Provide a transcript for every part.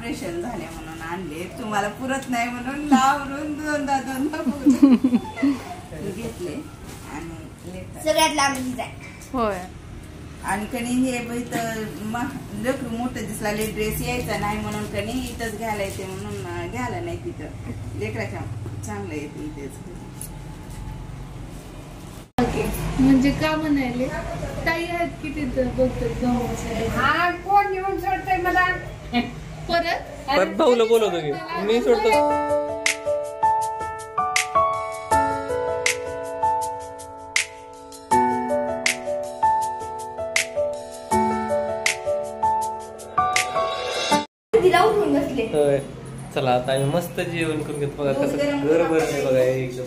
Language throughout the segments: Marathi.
ऑपरेशन झाले म्हणून आणले, तुम्हाला पुरत नाही म्हणून लावरून दोनदा घेतले आणि सगळ्यात लांब होय. आणि कणी हे लेकरू मोठं दिसला ड्रेस यायचा नाही म्हणून कणी इथंच घ्यायला येते म्हणून घ्यायला नाही तिथं लेकराच्या चांगलं येते इथेच. म्हणजे का म्हणाले ताई आहेत की तिथं बघतात. हा कोण येऊन सोडतोय मला परत भाऊला बोलवतो की मी सोडतो. होय चला आता आम्ही मस्त जेवण करून घेतो. बघा कसं घर भरते बघा एकदम.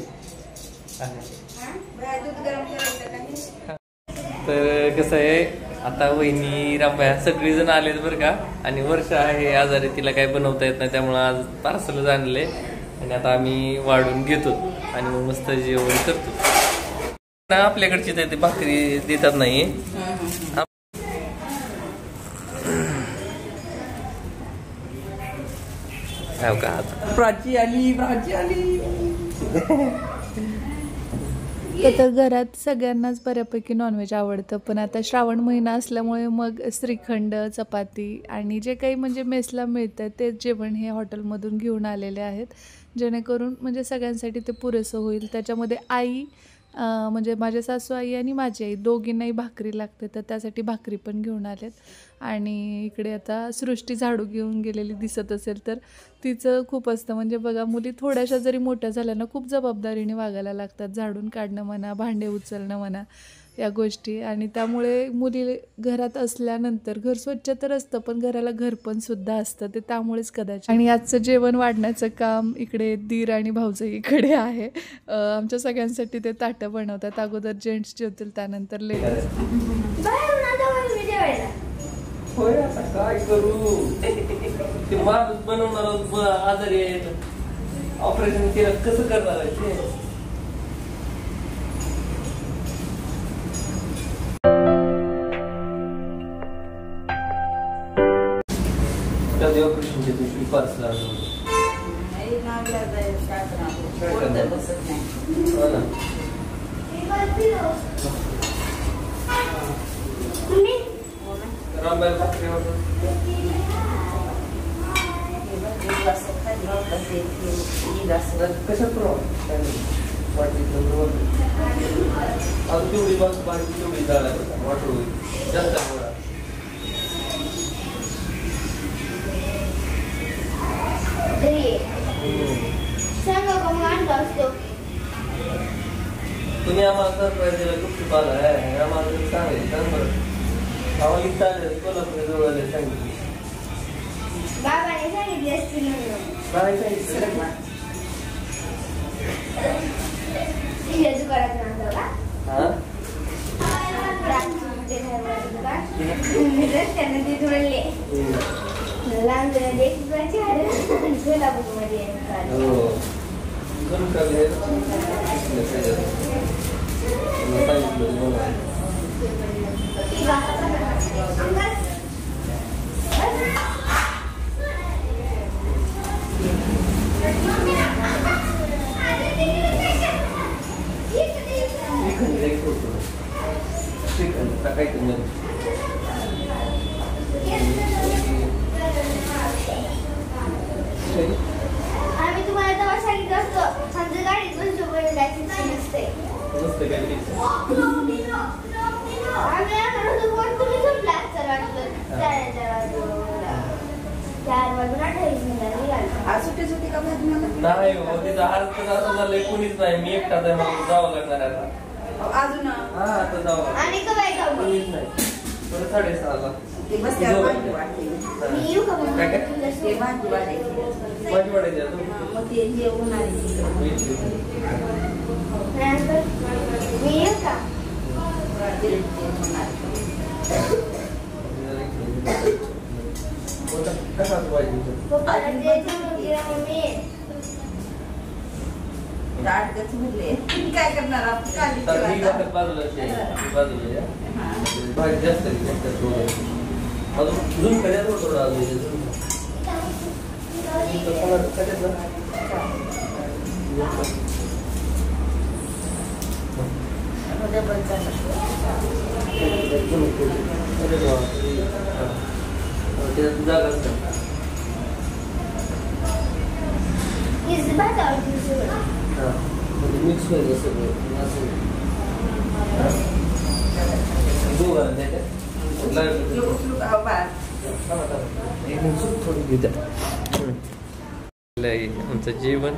तर कसं आहे आता वहिनी रामबाया सगळीजण आलेत बरं का. आणि वर्ष आहे आजारी, तिला काही बनवता येत नाही त्यामुळे आज पार्सलच आणले आणि आता आम्ही वाढून घेतो आणि मग मस्त जेवण करतो. आपल्याकडची ते भाकरी देतात नाही का. प्राची आली प्राची आली. तर घरात सगळ्यांनाच बऱ्यापैकी नॉनव्हेज आवडतं, पण आता श्रावण महिना असल्यामुळे मग श्रीखंड चपाती आणि जे काही म्हणजे मेसला मिळतं ते जेवण हे हॉटेलमधून घेऊन आलेले आहेत, जेणेकरून म्हणजे सगळ्यांसाठी ते पुरेसं होईल. त्याच्यामध्ये आई म्हणजे माझ्या सासू आई आणि माझी आई दोघींनाही भाकरी लागते, तर त्यासाठी भाकरी पण घेऊन आलेत. आणि इकडे आता सृष्टी झाडू घेऊन गेलेली दिसत असेल तर तिचं खूप असतं म्हणजे बघा, मुली थोड्याशा जरी मोठ्या झाल्या ना खूप जबाबदारीने वागायला लागतात. झाडून काढणं म्हणा, भांडे उचलणं म्हणा, या गोष्टी. आणि त्यामुळे मुली घरात असल्यानंतर घर स्वच्छ तर असतं पण घराला घर पण सुद्धा असतं, ते त्यामुळेच कदाचित. आणि आजचं जेवण वाढण्याचं काम इकडे दीर आणि भाऊजाई इकडे आहे. आमच्या सगळ्यांसाठी ते ताटं बनवतात. अगोदर जेंट्स जेवतील, त्यानंतर लेडीज. होय आता काय करू, ते माणूस बनवणार आजारी आहे, ऑपरेशन केलं कसं करणार आहे ते. ऑपरेशनचे दिवशी पार्सल आणून रामबाई भाकरीवर कशात तेवढी बस बाकी तेवढी जाळा वाटू जास्त तुम्ही आम्हाला सरप्राईज दिला खूप आला आहे. आम्हाला सांगायचं सांग बरं. आम्हाला चालेल कोल्हापूर जवळ सांगितलं. बाबाने सांगितले असतील काय सांगितलं त्यांना ते जोडले लहान कोल्हापूरमध्ये आम्ही तुम्हाला तेव्हा सांगितलं असतं समजा गाडीत बसतो नसते नाही हो तिथं आज तर असं झालंय कोणीच नाही. मी एकटाच आहे, मला जावं लागणार आता अजून. हा आता जावं आणि कोणीच नाही. परत 6:30ला भाजी वाढायची कशाच पाहिजे काय करणार बाजूला भाजी जास्त अजून झुणका द्या थोडं अजून. मिक्स होईल सगळं आमचं जेवण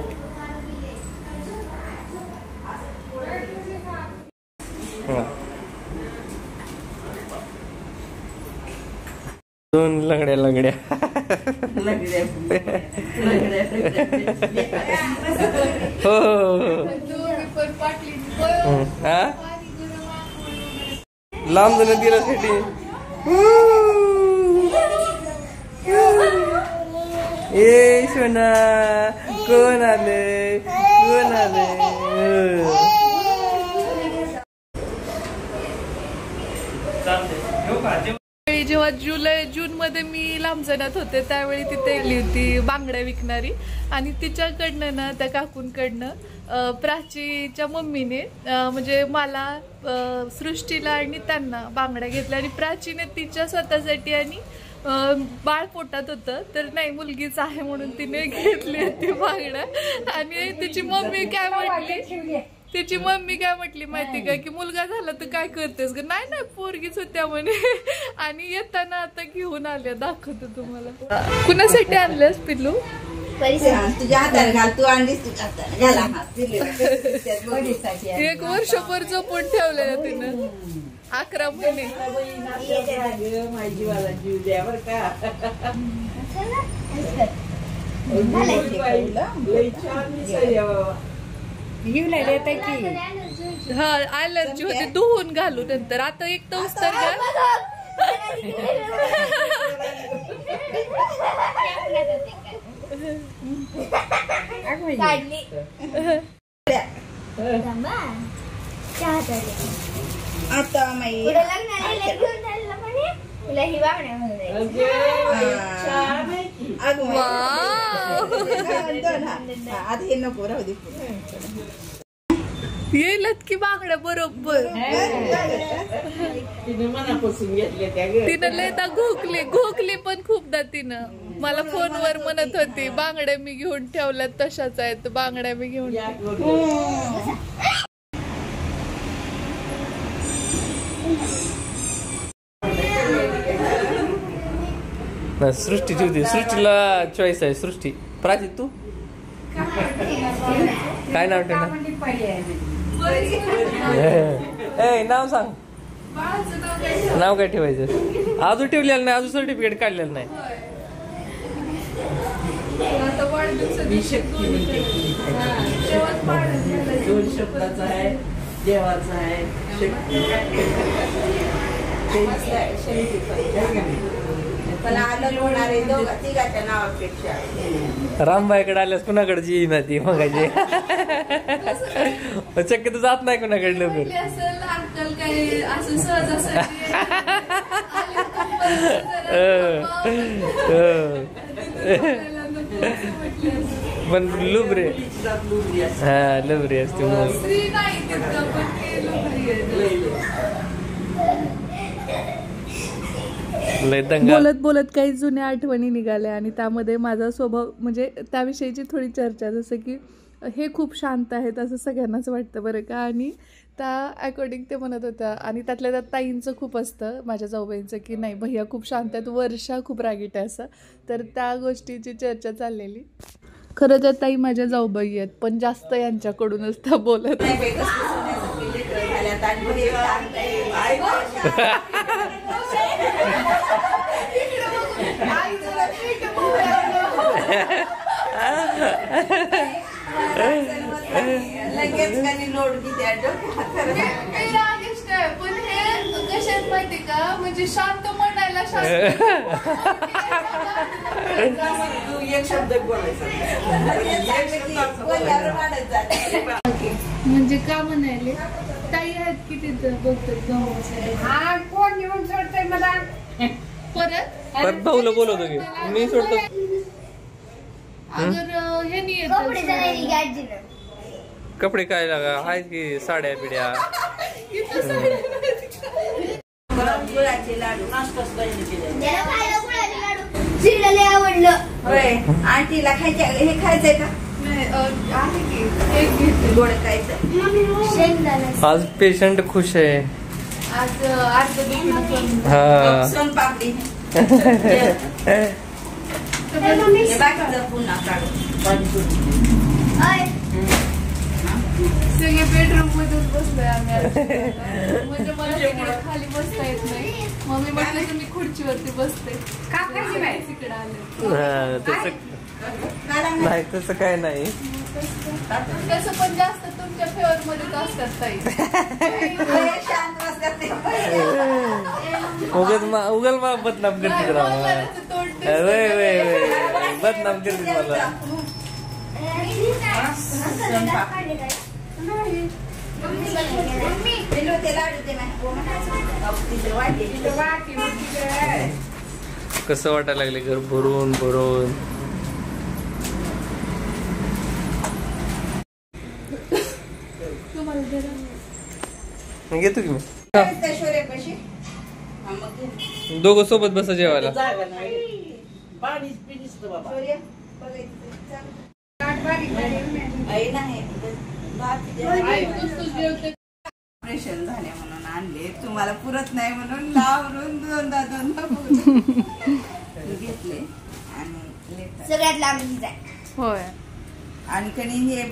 दोन लंगड्या लंगड्या हो लांब जण दिल्यासाठी ए सोना कोण आले कोण आले जेव्हा जून मध्ये मी लांबजणात होते त्यावेळी तिथे गेली होती बांगड्या विकणारी आणि तिच्याकडनं ना त्या काकूंकडनं प्राचीच्या मम्मीने म्हणजे मला सृष्टीला आणि त्यांना बांगड्या घेतल्या आणि प्राचीने तिच्या स्वतःसाठी आणि बाळ पोटात होतं तर नाही मुलगीच आहे म्हणून तिने घेतली होती बांगड्या आणि तिची मम्मी काय म्हटली माहिती का की मुलगा झाला तर काय करतेस ग नाही नाही पोरगीच होत्या म्हणे आणि येताना आता घेऊन आल्या दाखवतो तुम्हाला कुणासाठी आणलंस पिल्लू तुझ्या हाताने घाल तू आणलीस तुझ्या हाताने घाला 1 वर्षभर जपून ठेवलेलं तिनं 11 महिने माझीवाला जीव द्या बर का हा ॲलर्जी होती धुवून घालू नंतर आता एक तास तर आता हे नको राहू दे येईलच की बांगड्या बरोबर मनापासून घेतले तिनं लयदा घोकली पण खूपदा तिनं मला फोनवर म्हणत होती बांगड्या मी घेऊन ठेवल्या तशाच आहेत बांगड्या मी घेऊन सृष्टी ठेवते सृष्टीला चॉईस आहे सृष्टी प्राची तू काय नाव ठेवणार नाव सांग नाव काय ठेवायचं अजून ठेवलेलं नाही अजून सर्टिफिकेट काढलेलं नाही शब्दाचा आहे देवाचा आहे पण आलं होणार तिघाच्या नावापेक्षा रामबाईकडे आल्यास कुणाकडे जी ना ती मग शक्यतो जात नाही कुणाकडे लवकर पण लुबरे हा लुबरे असते बोलत बोलत काही जुन्या आठवणी निघाल्या आणि त्यामध्ये माझा स्वभाव म्हणजे त्याविषयीची थोडी चर्चा जसं की हे खूप शांत आहेत असं सगळ्यांनाच वाटतं बरं का आणि त्या अकॉर्डिंग ते म्हणत होत्या आणि त्यातल्या त्यात ताईंचं खूप असतं माझ्या जाऊबाईंचं की नाही भैया खूप शांत आहेत वर्षा खूप रागीट आहे असं तर त्या गोष्टीची चर्चा चाललेली खरं तर ताई माझ्या जाऊबाई आहेत पण जास्त यांच्याकडूनच त्या बोलत लगेच लोड पण हे कशात माहिती का म्हणजे शांत म्हणायला एक शब्द बोलायचा म्हणजे का म्हणायले ताई आहेत की तिथं बघतो कोण येऊन सोडतोय मला परत भाऊला बोलवतो की मी सोडतो अगर हे नाही कपडे जाणारी गाडीनं. कपडे काय लागा हाय की साड्या पिड्या गुळाचे लाडू. त्याला खायला गुळाचे लाडू. श्रीला लय आवडलं. होय आंटीला हे खायचंय का? गोड खायचं. शेंगदाणा. आज पेशंट खुश आहे. आज अर्ध दुखणं हा सोनपापडी. हे बाकीचं पुन्हा काढू. अय, सगळे बेडरूम मधून बसलोय आम्ही आता. म्हणजे मला तिकडे खाली बसता येत नाही. मम्मी म्हटलं की मी खुर्चीवरती बसते. तिकडे आले हा, तसं नाही तसं काय नाही. तसं पण जास्त तुमच्या फेवर मध्येच असतात ताई. शांत बसतात ते. उगल बदनाम करते तुला. बदनाम करते मला. ते लाडू ते कसं वाटायला लागले घर भरून भरून. घेतो की मी. दोघं सोबत बसा जेवायला. ऑपरेशन झाले म्हणून आणले, तुम्हाला पुरत नाही म्हणून लावरून दोनदा घेतले आणि सगळ्यात लांब जाय. होय आणि कणी हे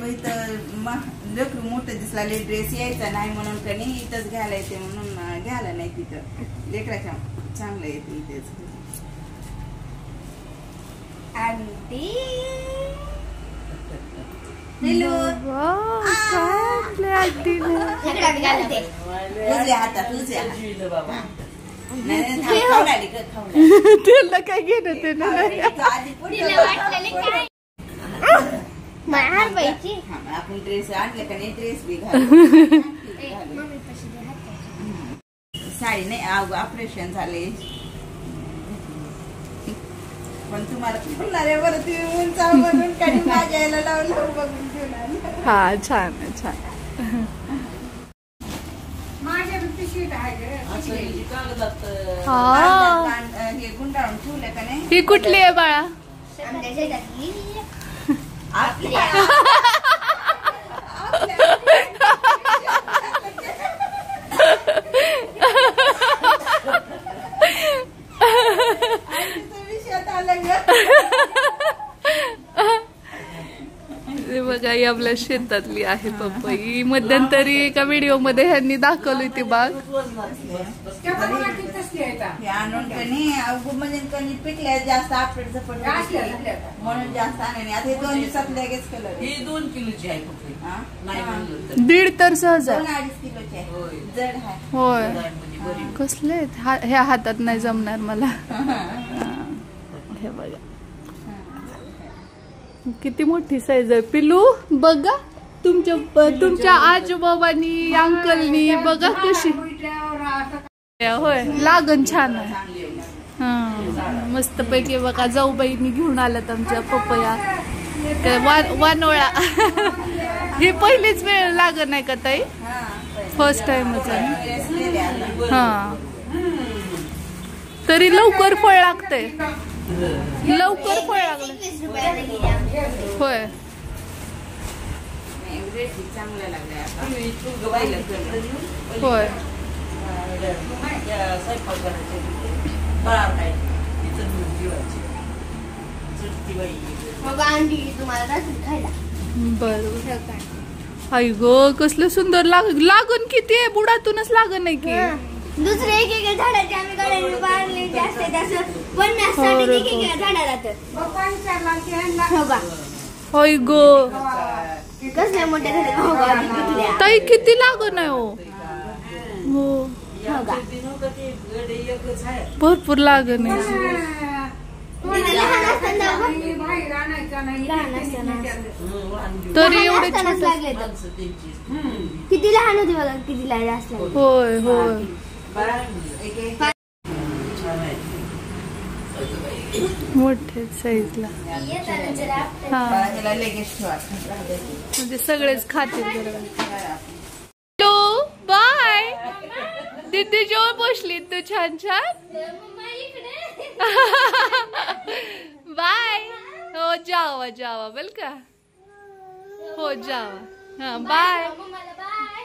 लेकरू मोठं दिसलाले ड्रेस यायचा नाही म्हणून कणी इथंच घ्यायला येते म्हणून घ्यायला नाही तिथं. लेकराच्या चांगलं येते इथेच. आंटी तुझ्या हातात तुझ्या त्याला काय घेणं ते आपण ड्रेस आणले का नाही ड्रेस बी घालू. साडी नाही ऑपरेशन झाले पण तुम्हाला पुन्हा तुम्ही उंचावरून काही माझ्या यायला लावलं बघून घेऊन आलं. हा छान आहे छान. हे गुंडाळून ठेवलं का नाही. ही कुठली आहे बाळा? आमच्या शेतातली. आपल्या विषयात आलं ग. हे बघा ही आपल्या शेतातली आहे पपई. मध्यंतरी एका व्हिडिओ मध्ये ह्यांनी दाखवली ती बाग. हे आणून कणी म्हणजे कणी पिकल्या जास्त आपट झपट म्हणून जास्त आणले. आता हे 2 दिवसात लगेच कलर. ही 2 किलोची आहे पपई. नाही म्हणलं तर 1.5 तर सहज आहे. 2-2.5 किलोचे आहे. जड आहे. होय म्हणजे बरी. कसले आहेत? ह्या हातात नाही जमणार मला. हे बघा किती मोठी साईज आहे. पिलू बघा तुमच्या आजोबाबांनी अंकलनी बघा कशी. होय लागण छान आहे. हा मस्त पैकी बघा जाऊबाईंनी घेऊन आल्यात आमच्या पपया. वानोळा ही पहिलीच वेळ लागण आहे का ताई? फर्स्ट टाइमच आहे. हा तरी लवकर फळ लागतंय. लवकर फळ लागलं. 20 रुपयाला गेली आमची. होय चांगलं लागलं. होय स्वयंपाक करायचे बाळ काय तिचं दूध जेवायचे चटती बाई. मग आंटी तुम्हाला रात्री खायला. बरोबर. आई ग कसलं सुंदर लागण किती आहे. बुडातूनच लागण आहे की. दुसरे एक झाडाचे आम्ही गाड्याने बांधले जास्त त्याचं 50 साठी एक झाडाला तर. हो का होय ग कसल्या मोठ्या झाल्या. हो का किती ताई किती लागण आहे. हो भरपूर लागण आहे. लहान असताना तरी एवढे लागले तर किती लहान होते बघा. किती लहान असल्या. होय होय छान आहे. मोठे साईजला. येताना जरा हा ह्याला लगेच ठेवा. म्हणजे सगळेच खातील बरोबर. Hello bye. दीदी जेव्हा बसली तू छान छान. मम्मा इकडे बाय. हो जावा जावा बल का. हो जावा. हा बाय. मम्माला बाय.